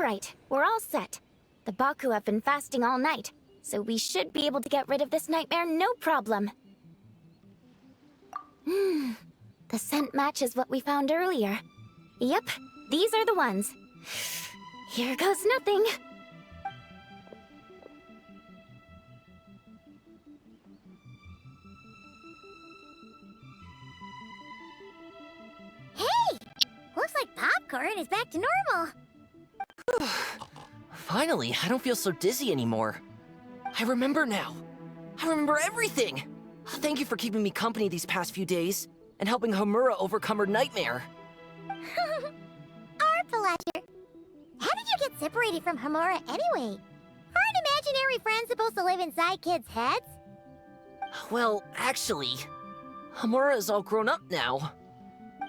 Alright, we're all set. The Baku have been fasting all night, so we should be able to get rid of this nightmare no problem. The scent matches what we found earlier. Yep, these are the ones. Here goes nothing. Hey! Looks like popcorn is back to normal. Finally, I don't feel so dizzy anymore. I remember now. I remember everything! Thank you for keeping me company these past few days, and helping Homura overcome her nightmare. Our pleasure. How did you get separated from Homura anyway? Aren't imaginary friends supposed to live inside kids' heads? Well, actually, Homura is all grown up now.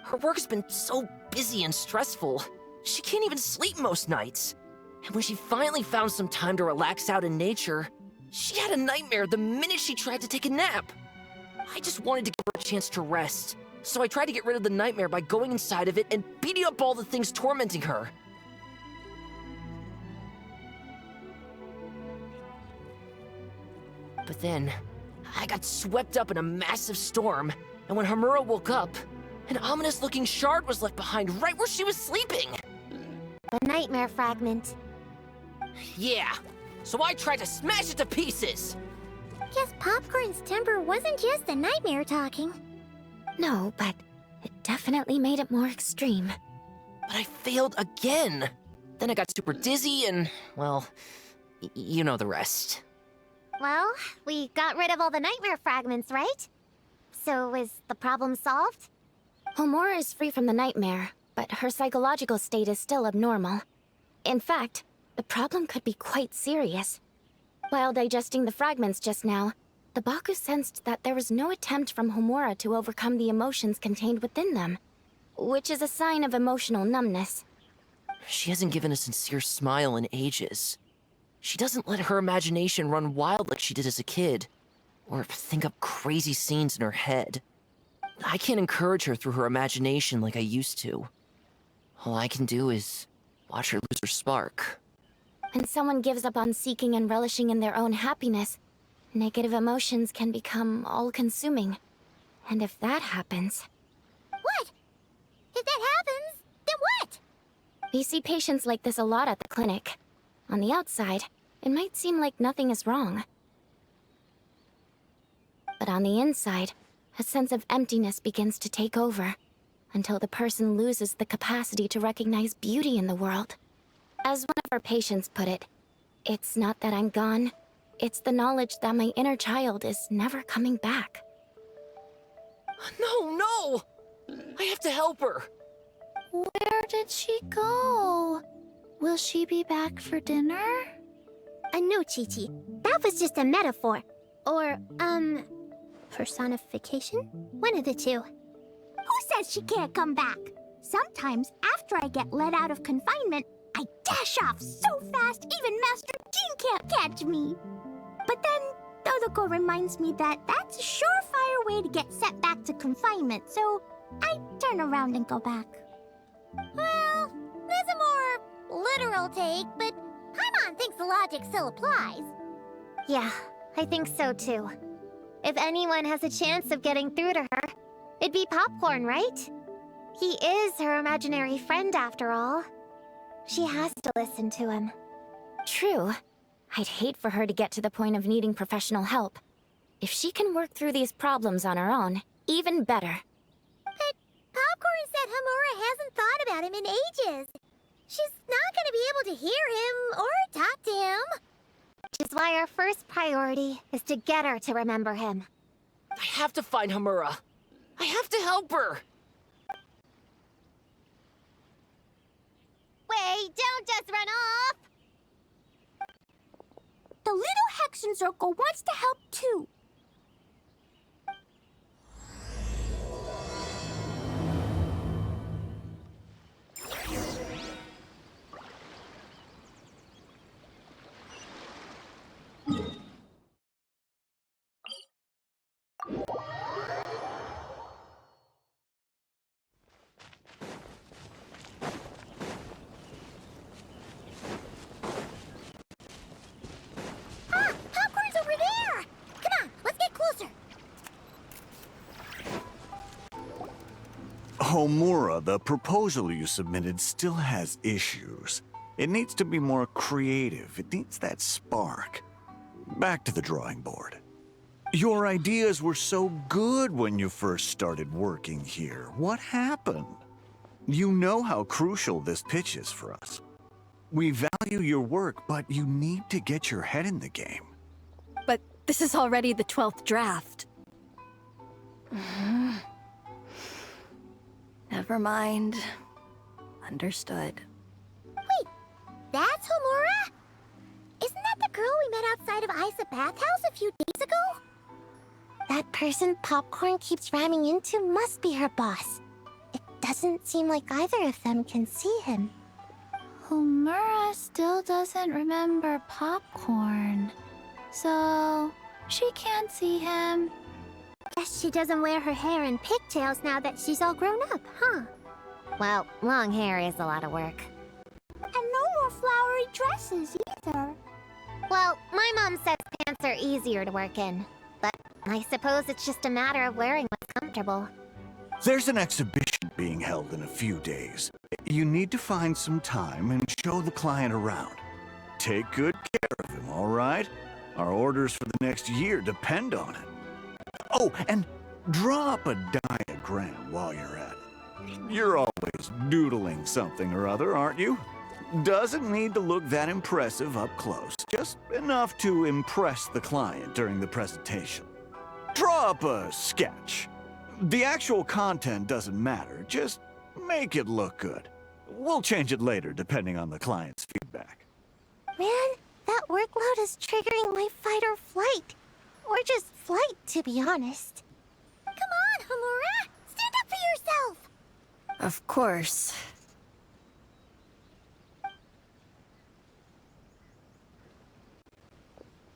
Her work's been so busy and stressful, she can't even sleep most nights. And when she finally found some time to relax out in nature, she had a nightmare the minute she tried to take a nap. I just wanted to give her a chance to rest, so I tried to get rid of the nightmare by going inside of it and beating up all the things tormenting her. But then, I got swept up in a massive storm, and when Homura woke up, an ominous-looking shard was left behind right where she was sleeping! The nightmare fragment. Yeah, so I tried to smash it to pieces! Guess Popcorn's temper wasn't just the nightmare talking. No, but it definitely made it more extreme. But I failed again! Then I got super dizzy and, well, you know the rest. Well, we got rid of all the nightmare fragments, right? So is the problem solved? Homura is free from the nightmare, but her psychological state is still abnormal. In fact, the problem could be quite serious. While digesting the fragments just now, the Baku sensed that there was no attempt from Homura to overcome the emotions contained within them, which is a sign of emotional numbness. She hasn't given a sincere smile in ages. She doesn't let her imagination run wild like she did as a kid, or think up crazy scenes in her head. I can't encourage her through her imagination like I used to. All I can do is watch her lose her spark. When someone gives up on seeking and relishing in their own happiness, negative emotions can become all-consuming. And if that happens... What? If that happens, then what? We see patients like this a lot at the clinic. On the outside, it might seem like nothing is wrong. But on the inside, a sense of emptiness begins to take over, until the person loses the capacity to recognize beauty in the world. As one of our patients put it, it's not that I'm gone, it's the knowledge that my inner child is never coming back. No! I have to help her! Where did she go? Will she be back for dinner? No, Chi-Chi. That was just a metaphor. Or, personification? One of the two. Who says she can't come back? Sometimes, after I get let out of confinement, I dash off so fast even Master Dean can't catch me. But then, Dodoko reminds me that that's a surefire way to get sent back to confinement, so I turn around and go back. Well, there's a more literal take, but Paimon thinks the logic still applies. Yeah, I think so too. If anyone has a chance of getting through to her, it'd be Popcorn, right? He is her imaginary friend after all. She has to listen to him. True. I'd hate for her to get to the point of needing professional help. If she can work through these problems on her own, even better. But Popcorn said Homura hasn't thought about him in ages. She's not gonna be able to hear him or talk to him. Which is why our first priority is to get her to remember him. I have to find Homura. I have to help her! Wait, don't just run off! The little Hexen Circle wants to help too. Homura, the proposal you submitted still has issues. It needs to be more creative. It needs that spark. Back to the drawing board. Your ideas were so good when you first started working here. What happened? You know how crucial this pitch is for us. We value your work, but you need to get your head in the game. But this is already the 12th draft. Never mind. Understood. Wait, that's Homura? Isn't that the girl we met outside of Isa Bathhouse a few days ago? That person Popcorn keeps ramming into must be her boss. It doesn't seem like either of them can see him. Homura still doesn't remember Popcorn. So, she can't see him. Guess she doesn't wear her hair in pigtails now that she's all grown up, huh? Well, long hair is a lot of work. And no more flowery dresses either. Well, my mom says pants are easier to work in. But I suppose it's just a matter of wearing what's comfortable. There's an exhibition being held in a few days. You need to find some time and show the client around. Take good care of him, all right? Our orders for the next year depend on it. Oh, and draw up a diagram while you're at it. You're always doodling something or other, aren't you? Doesn't need to look that impressive up close, just enough to impress the client during the presentation. Draw up a sketch. The actual content doesn't matter, just make it look good. We'll change it later depending on the client's feedback. Man, that workload is triggering my fight or flight. Or just flight, to be honest. Come on, Homura! Stand up for yourself! Of course.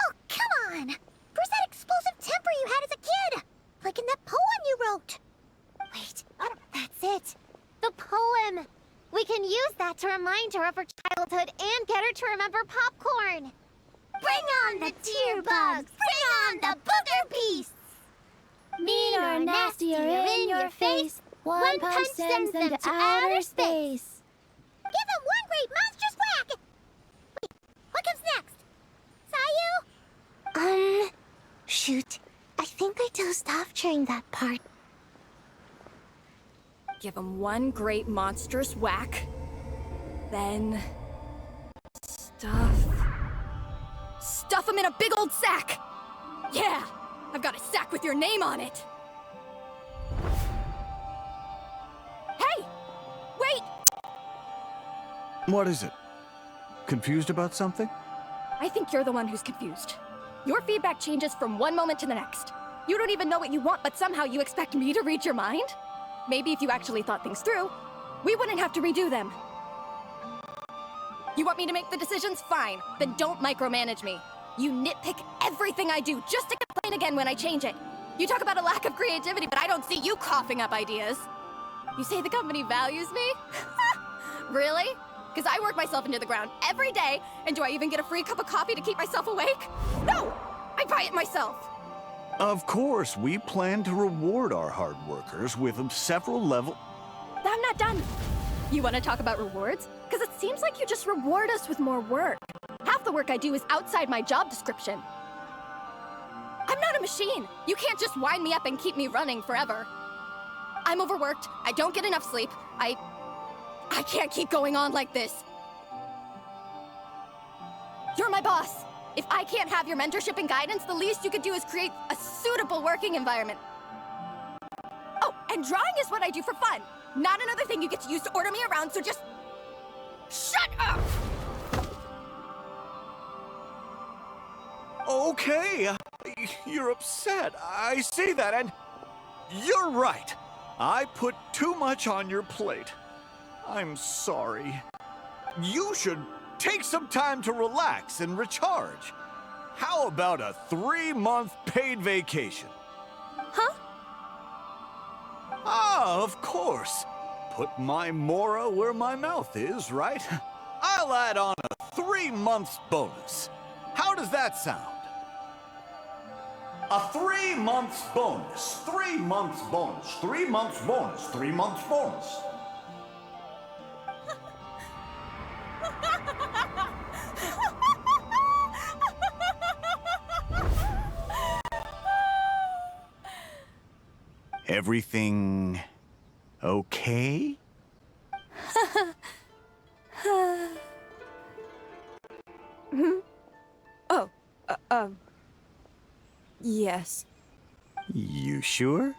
Oh, come on! Where's that explosive temper you had as a kid? Like in that poem you wrote. Wait, that's it. The poem! We can use that to remind her of her childhood and get her to remember Popcorn. Bring on the tear bugs! Bring on the booger beasts! Mean or nasty or in your face, one punch sends them to outer space. Give them one great monstrous whack! Wait, what comes next? Sayu? Shoot. I think I dozed off during that part. Give him one great monstrous whack. Then... Stuff him in a big old sack! Yeah! I've got a sack with your name on it! Hey! Wait! What is it? Confused about something? I think you're the one who's confused. Your feedback changes from one moment to the next. You don't even know what you want, but somehow you expect me to read your mind? Maybe if you actually thought things through, we wouldn't have to redo them. You want me to make the decisions? Fine. Then don't micromanage me. You nitpick everything I do just to complain again when I change it. You talk about a lack of creativity, but I don't see you coughing up ideas. You say the company values me? Really? Because I work myself into the ground every day, and do I even get a free cup of coffee to keep myself awake? No! I buy it myself! Of course, we plan to reward our hard workers with several level... I'm not done. You want to talk about rewards? Because it seems like you just reward us with more work. Half the work I do is outside my job description. I'm not a machine. You can't just wind me up and keep me running forever. I'm overworked. I don't get enough sleep. I can't keep going on like this. You're my boss. If I can't have your mentorship and guidance, the least you could do is create a suitable working environment. Oh, and drawing is what I do for fun. Not another thing you get to use to order me around, so just... shut up! Okay, you're upset. I see that, and you're right. I put too much on your plate. I'm sorry. You should take some time to relax and recharge. How about a 3-month paid vacation? Huh? Ah, of course. Put my Mora where my mouth is, right? I'll add on a 3 months bonus. How does that sound? A 3 months bonus. 3 months bonus. 3 months bonus. 3 months bonus. Everything okay? Oh, yes. You sure?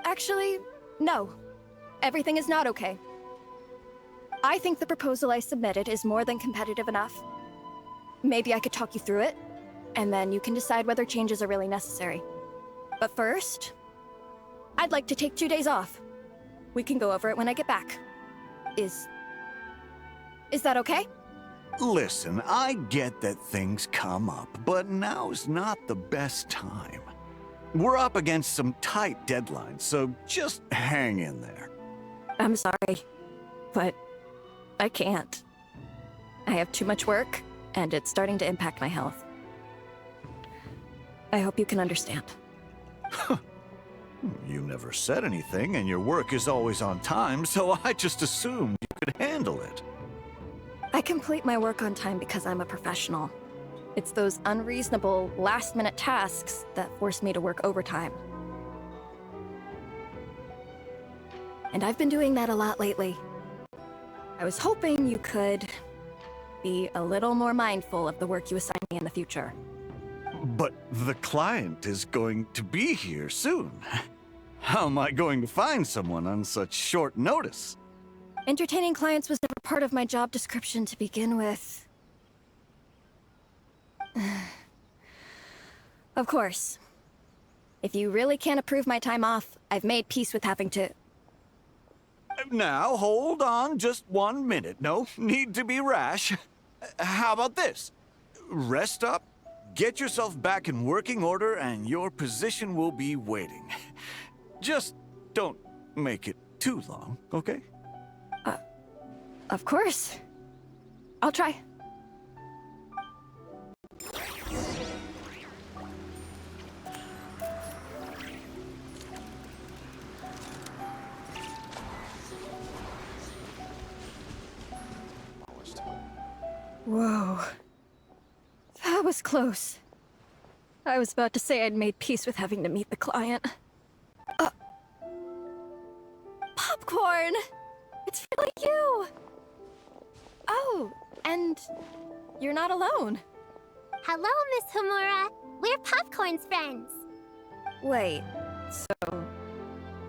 Actually, no. Everything is not okay. I think the proposal I submitted is more than competitive enough. Maybe I could talk you through it, and then you can decide whether changes are really necessary. But first, I'd like to take 2 days off. We can go over it when I get back. Is that okay? Listen, I get that things come up, but now's not the best time. We're up against some tight deadlines, so just hang in there. I'm sorry, but I can't. I have too much work, and it's starting to impact my health. I hope you can understand. You never said anything, and your work is always on time, so I just assumed you could handle it. I complete my work on time because I'm a professional. It's those unreasonable, last-minute tasks that force me to work overtime. And I've been doing that a lot lately. I was hoping you could be a little more mindful of the work you assign me in the future. But the client is going to be here soon. How am I going to find someone on such short notice? Entertaining clients was never part of my job description to begin with. Of course. If you really can't approve my time off, I've made peace with having to... Now, hold on just 1 minute. No need to be rash. How about this? Rest up, get yourself back in working order, and your position will be waiting. Just don't make it too long, okay? Of course. I'll try. Whoa. That was close. I was about to say I'd made peace with having to meet the client. Popcorn! It's really you! Oh, and you're not alone. Hello, Miss Homura. We're Popcorn's friends. Wait, so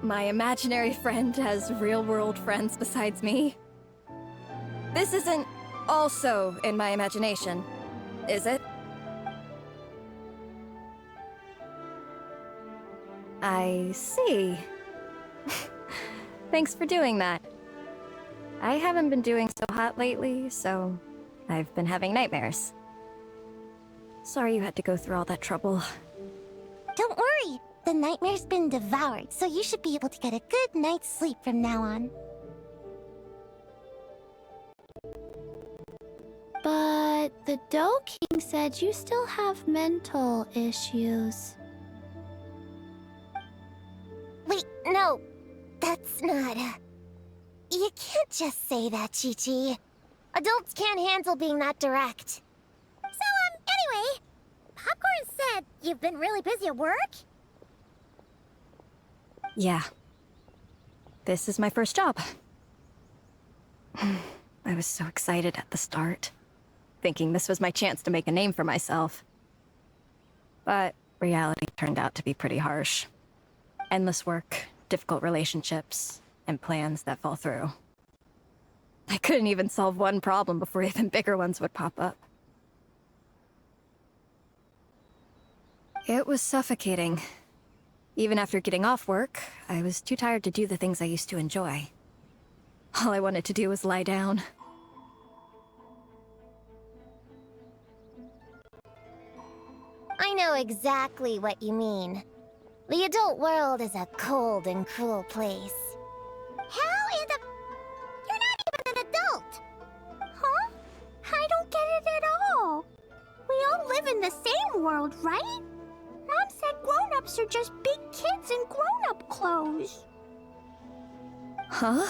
my imaginary friend has real-world friends besides me? This isn't also in my imagination, is it? I see. Thanks for doing that. I haven't been doing so hot lately, so I've been having nightmares. Sorry you had to go through all that trouble. Don't worry. The nightmare's been devoured, so you should be able to get a good night's sleep from now on. But the Dough King said you still have mental issues. Wait, no. That's not... You can't just say that, Chi-Chi. Adults can't handle being that direct. So, anyway, Popcorn said you've been really busy at work? Yeah. This is my first job. I was so excited at the start, thinking this was my chance to make a name for myself. But reality turned out to be pretty harsh. Endless work, difficult relationships, and plans that fall through. I couldn't even solve one problem before even bigger ones would pop up. It was suffocating. Even after getting off work, I was too tired to do the things I used to enjoy. All I wanted to do was lie down. I know exactly what you mean. The adult world is a cold and cruel place. How in the... You're not even an adult! Huh? I don't get it at all. We all world, right? Mom said grown-ups are just big kids in grown-up clothes. Huh?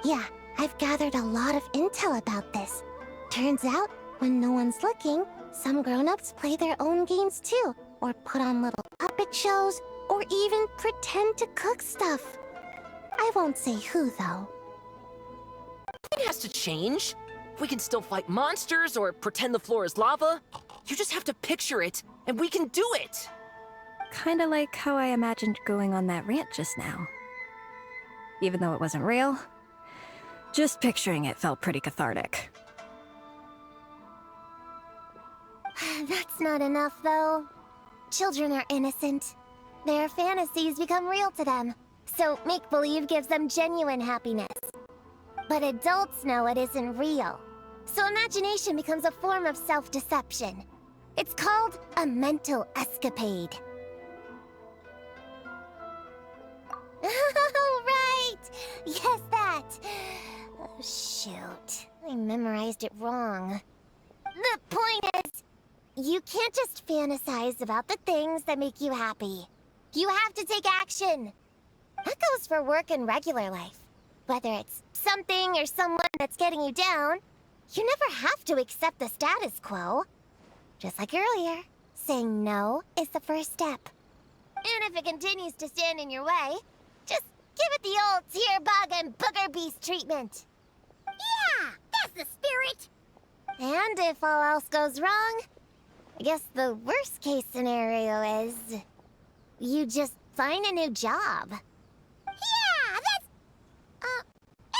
Yeah, I've gathered a lot of intel about this. Turns out, when no one's looking, some grown-ups play their own games too, or put on little puppet shows, or even pretend to cook stuff. I won't say who, though. It has to change. We can still fight monsters or pretend the floor is lava. You just have to picture it, and we can do it! Kinda like how I imagined going on that rant just now. Even though it wasn't real, just picturing it felt pretty cathartic. That's not enough, though. Children are innocent. Their fantasies become real to them, so make-believe gives them genuine happiness. But adults know it isn't real, so imagination becomes a form of self-deception. It's called a mental escapade. Oh, right! Yes, that! Oh, shoot. I memorized it wrong. The point is, you can't just fantasize about the things that make you happy. You have to take action. That goes for work and regular life. Whether it's something or someone that's getting you down, you never have to accept the status quo. Just like earlier, saying no is the first step. And if it continues to stand in your way, just give it the old tear bug and booger beast treatment. Yeah, that's the spirit. And if all else goes wrong, I guess the worst case scenario is you just find a new job. Yeah, that's...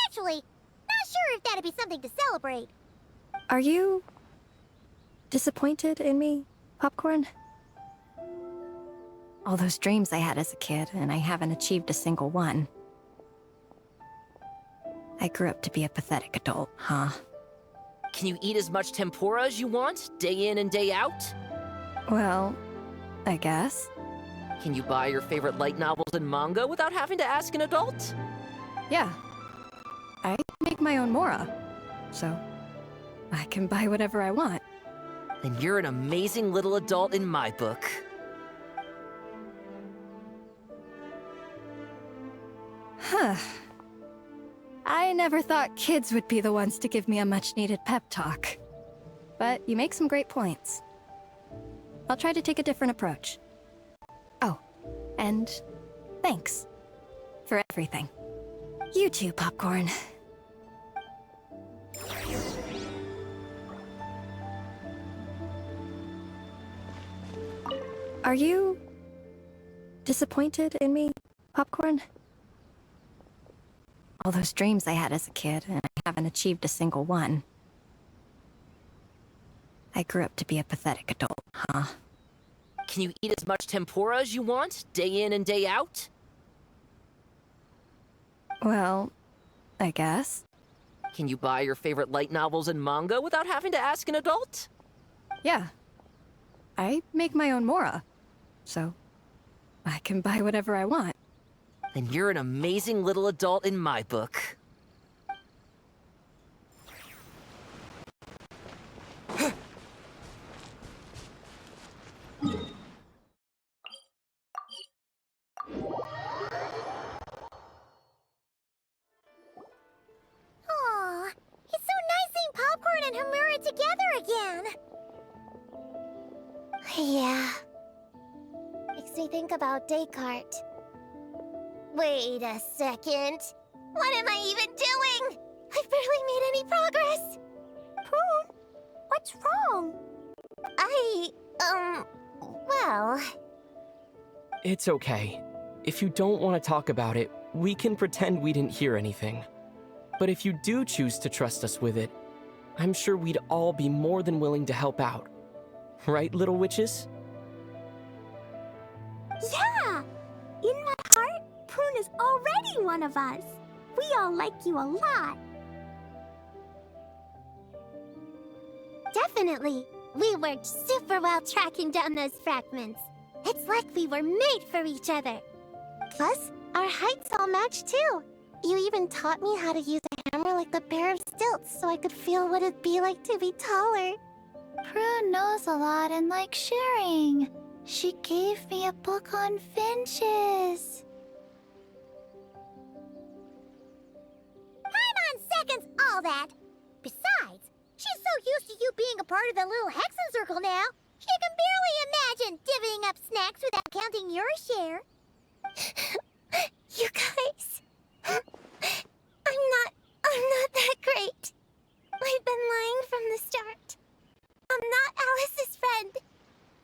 actually, not sure if that'd be something to celebrate. Are you disappointed in me, Popcorn? All those dreams I had as a kid, and I haven't achieved a single one. I grew up to be a pathetic adult, huh? Can you eat as much tempura as you want, day in and day out? Well, I guess. Can you buy your favorite light novels and manga without having to ask an adult? Yeah. I make my own mora, so I can buy whatever I want. Then you're an amazing little adult in my book. Huh. I never thought kids would be the ones to give me a much-needed pep talk. But you make some great points. I'll try to take a different approach. Oh, and thanks for everything. You too, Popcorn. Are you disappointed in me, Popcorn? All those dreams I had as a kid, and I haven't achieved a single one. I grew up to be a pathetic adult, huh? Can you eat as much tempura as you want, day in and day out? Well, I guess. Can you buy your favorite light novels and manga without having to ask an adult? Yeah. I make my own mora, so I can buy whatever I want. Then you're an amazing little adult in my book. Aw, it's so nice seeing Popcorn and Hamura together again. Yeah. Makes me think about Descartes. Wait a second. What am I even doing? I've barely made any progress. Prune, what's wrong? Well... It's okay. If you don't want to talk about it, we can pretend we didn't hear anything. But if you do choose to trust us with it, I'm sure we'd all be more than willing to help out. Right, little witches? Yeah! In my heart, Prune is already one of us. We all like you a lot. Definitely. We worked super well tracking down those fragments. It's like we were made for each other. Plus, our heights all match too. You even taught me how to use a hammer like a pair of stilts so I could feel what it'd be like to be taller. Prue knows a lot and likes sharing. She gave me a book on finches. Paimon seconds all that. Besides, she's so used to you being a part of the little Hexen Circle now, she can barely imagine divvying up snacks without counting your share. You guys... I'm not that great. I've been lying from the start. I'm not Alice's friend.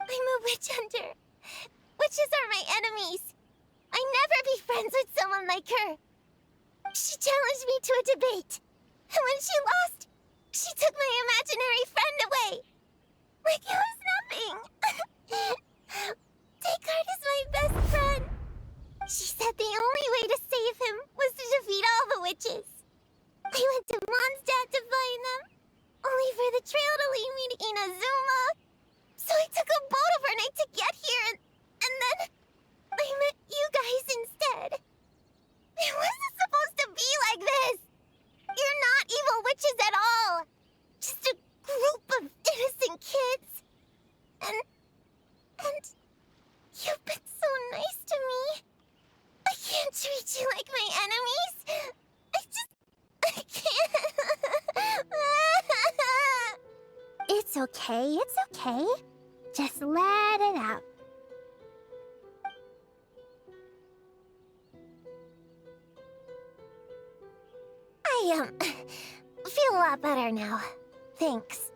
I'm a witch hunter. Witches are my enemies. I'd never be friends with someone like her. She challenged me to a debate. And when she lost, she took my imaginary friend away. Like it was nothing. Descartes is my best friend. She said the only way to save him was to defeat all the witches. I went to Mondstadt to find them, only for the trail to lead me to Inazuma. So I took a boat overnight to get here, and then I met you guys instead. It wasn't supposed to be like this. You're not evil witches at all. Just a group of innocent kids. And you've been so nice to me. I can't treat you like my enemies. I can't. It's okay, it's okay. Just let it out. I, feel a lot better now. Thanks.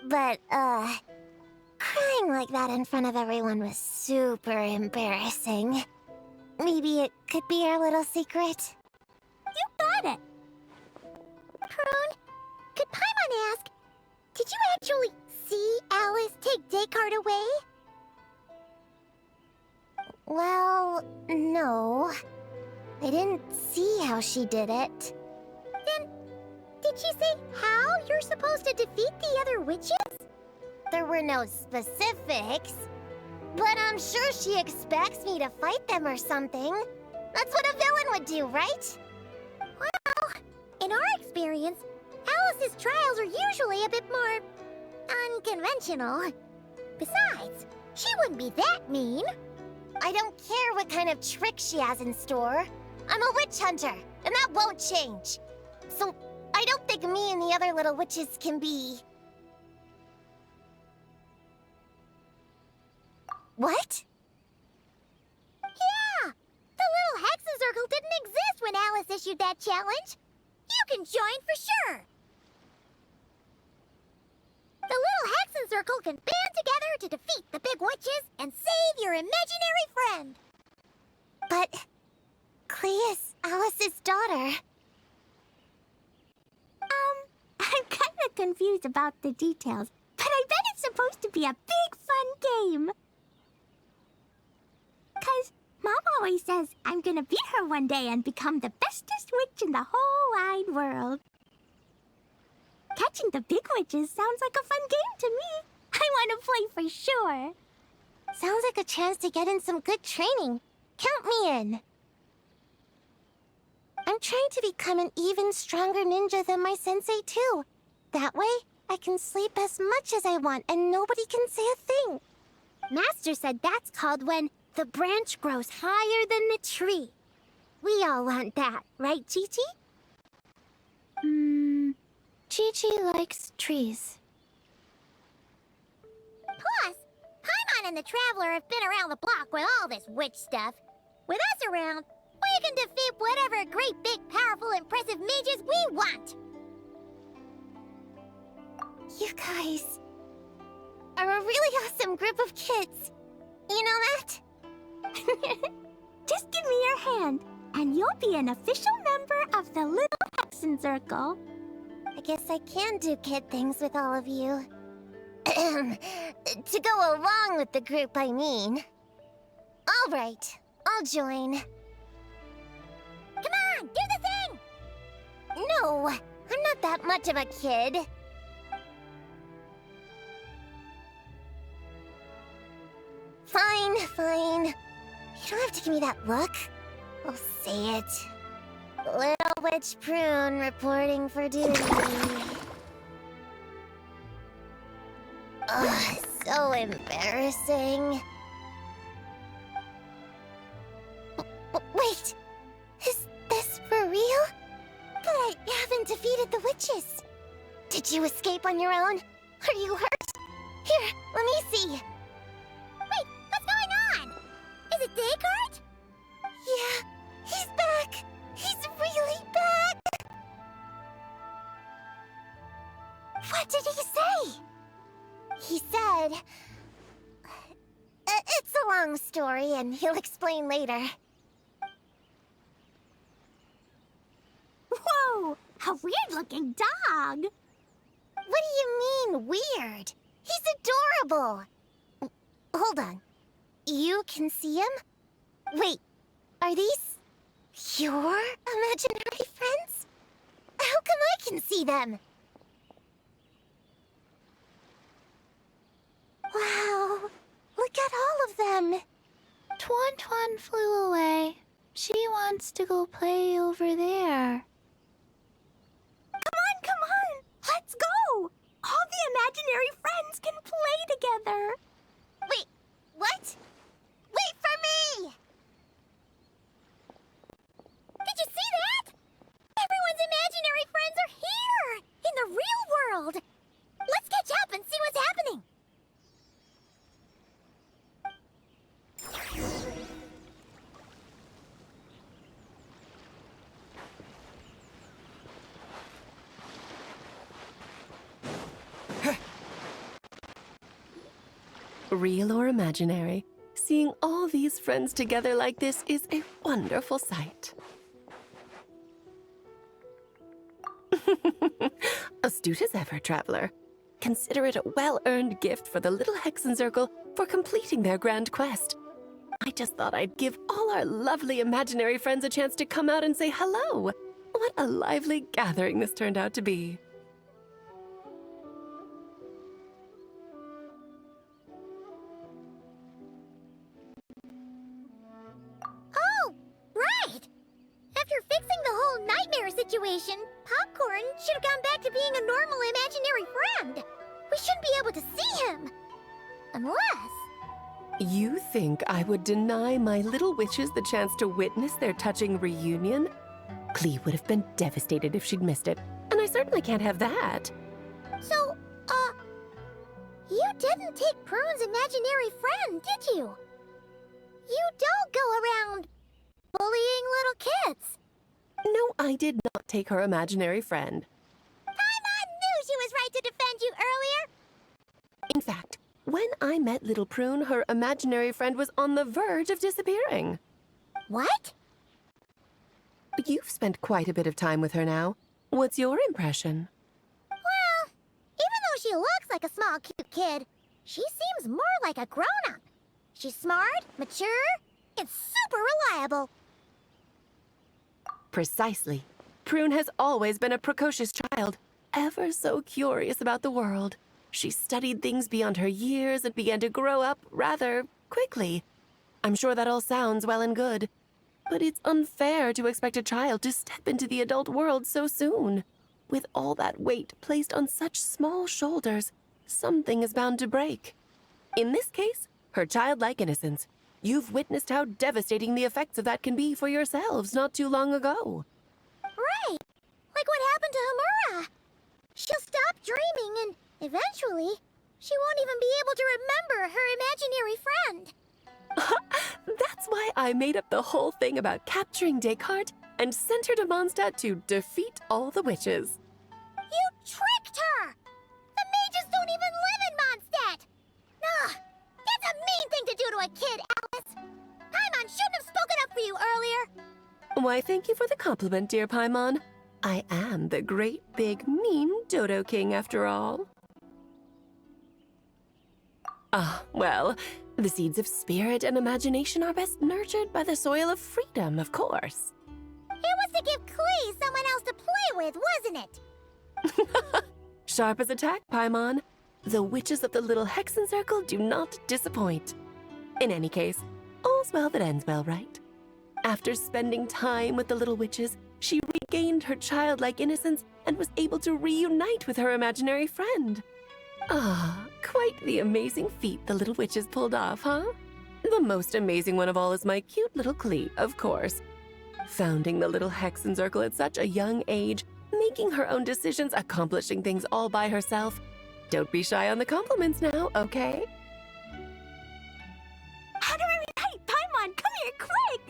But, crying like that in front of everyone was super embarrassing. Maybe it could be our little secret? You got it. Prune, could Paimon ask, did you actually see Alice take Descartes away? Well, no. I didn't see how she did it. Then, did she say how you're supposed to defeat the other witches? There were no specifics. But I'm sure she expects me to fight them or something. That's what a villain would do, right? Well, in our experience, Alice's trials are usually a bit more unconventional. Besides, she wouldn't be that mean. I don't care what kind of trick she has in store. I'm a witch hunter, and that won't change. So, I don't think me and the other little witches can be... What? Yeah! The little Hexen Circle didn't exist when Alice issued that challenge. You can join for sure. The little Hexen Circle can band together to defeat the big witches and save your imaginary friend. But... Clea's Alice's daughter. I'm kind of confused about the details, but I bet it's supposed to be a big fun game. 'Cause Mom always says I'm gonna beat her one day and become the bestest witch in the whole wide world. Catching the big witches sounds like a fun game to me. I want to play for sure. Sounds like a chance to get in some good training. Count me in. I'm trying to become an even stronger ninja than my sensei, too. That way, I can sleep as much as I want and nobody can say a thing. Master said that's called when the branch grows higher than the tree. We all want that, right, Chi-Chi? Chi-Chi likes trees. Plus, Paimon and the Traveler have been around the block with all this witch stuff. With us around, we can defeat whatever great, big, powerful, impressive mages we want. You guys are a really awesome group of kids. You know that? Just give me your hand, and you'll be an official member of the Little Hexen Circle. I guess I can do kid things with all of you. To go along with the group, I mean. All right, I'll join. Come on, do the thing! No, I'm not that much of a kid. Fine, fine. You don't have to give me that look. I'll say it. Little Witch Prune reporting for duty. Ugh, so embarrassing. Wait, is this for real? But I haven't defeated the witches. Did you escape on your own? Are you hurt? Here, let me see. Wait, what's going on? Is it Descartes? Yeah, he's back. He's really back. What did he say? He said... It's a long story, and he'll explain later. Whoa! A weird-looking dog! What do you mean, weird? He's adorable! Hold on. You can see him? Wait, are these your imaginary friends? How come I can see them? Wow, look at all of them. Tuan flew away. She wants to go play over there. Come on! Let's go! All the imaginary friends can play together. Wait, what? Wait for me! Did you see that? Everyone's imaginary friends are here! In the real world! Let's catch up and see what's happening. Real or imaginary, seeing all these friends together like this is a wonderful sight. Astute as ever, traveler. Consider it a well-earned gift for the little Hexencircle for completing their grand quest. I just thought I'd give all our lovely imaginary friends a chance to come out and say hello. What a lively gathering this turned out to be. Oh, right! After fixing the whole nightmare situation, Popcorn should have gone back to being a normal imaginary friend. We shouldn't be able to see him. Unless... You think I would deny my little witches the chance to witness their touching reunion? Clee would have been devastated if she'd missed it, and I certainly can't have that. So, you didn't take Prune's imaginary friend, did you? You don't go around bullying little kids. No, I did not take her imaginary friend. Paimon knew she was right to defend you earlier. In fact, when I met little Prune, her imaginary friend was on the verge of disappearing. What? You've spent quite a bit of time with her now. What's your impression? Well, even though she looks like a small, cute kid, she seems more like a grown-up. She's smart, mature, and super reliable. Precisely. Prune has always been a precocious child, ever so curious about the world. She studied things beyond her years and began to grow up rather quickly. I'm sure that all sounds well and good, but it's unfair to expect a child to step into the adult world so soon. With all that weight placed on such small shoulders, something is bound to break. In this case, her childlike innocence. You've witnessed how devastating the effects of that can be for yourselves not too long ago. Right. Like what happened to Hamura. She'll stop dreaming and eventually she won't even be able to remember her imaginary friend. That's why I made up the whole thing about capturing Descartes and sent her to Mondstadt to defeat all the witches. You tricked her! The mages don't even live in Mondstadt! Ugh, that's a mean thing to do to a kid, Alice! Paimon shouldn't have spoken up for you earlier! Why, thank you for the compliment, dear Paimon. I am the great, big, mean Dodo King, after all. Ah, well, the seeds of spirit and imagination are best nurtured by the soil of freedom, of course. It was to give Clee someone else to play with, wasn't it? Sharp as a tack, Paimon. The witches of the little Hexencircle do not disappoint. In any case, all's well that ends well, right? After spending time with the little witches, she regained her childlike innocence and was able to reunite with her imaginary friend. Ah, Quite the amazing feat the little witches pulled off, huh? The most amazing one of all is my cute little Klee, of course. Founding the little Hexen Circle at such a young age, making her own decisions, accomplishing things all by herself. Don't be shy on the compliments now, okay? How do I repeat? Paimon, come here, quick!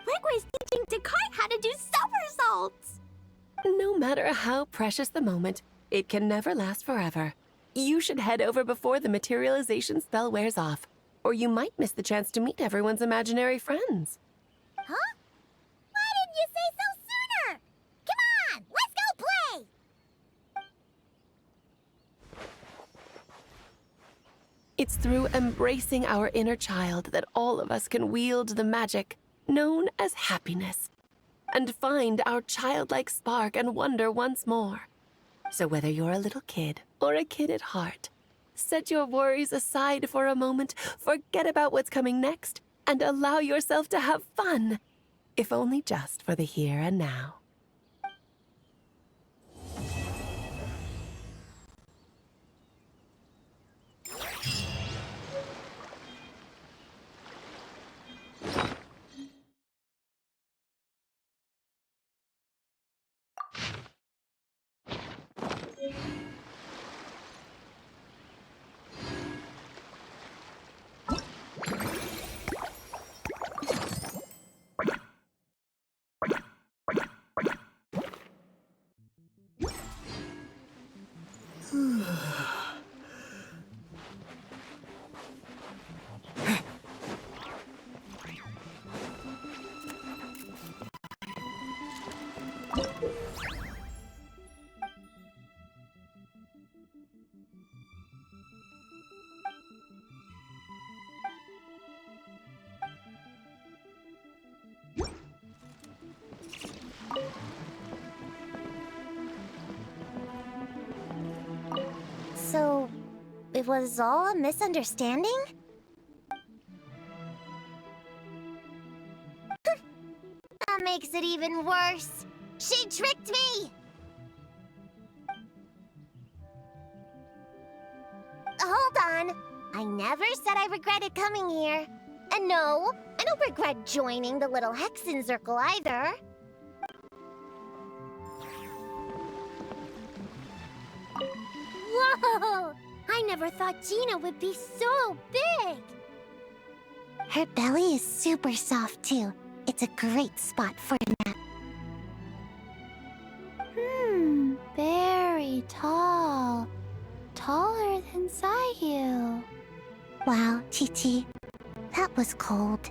Wigway's teaching Descartes how to do somersaults! No matter how precious the moment, it can never last forever. You should head over before the materialization spell wears off, or you might miss the chance to meet everyone's imaginary friends. Huh? Why didn't you say so sooner? Come on, let's go play! It's through embracing our inner child that all of us can wield the magic known as happiness and find our childlike spark and wonder once more. So whether you're a little kid or a kid at heart, set your worries aside for a moment, forget about what's coming next, and allow yourself to have fun, if only just for the here and now. So, it was all a misunderstanding? That makes it even worse. She tricked me! Hold on. I never said I regretted coming here. And no, I don't regret joining the little Hexen Circle either. Whoa! I never thought Gina would be so big! Her belly is super soft too. It's a great spot for a nap. Very tall. Taller than Sayu. Wow, Chi-Chi. That was cold.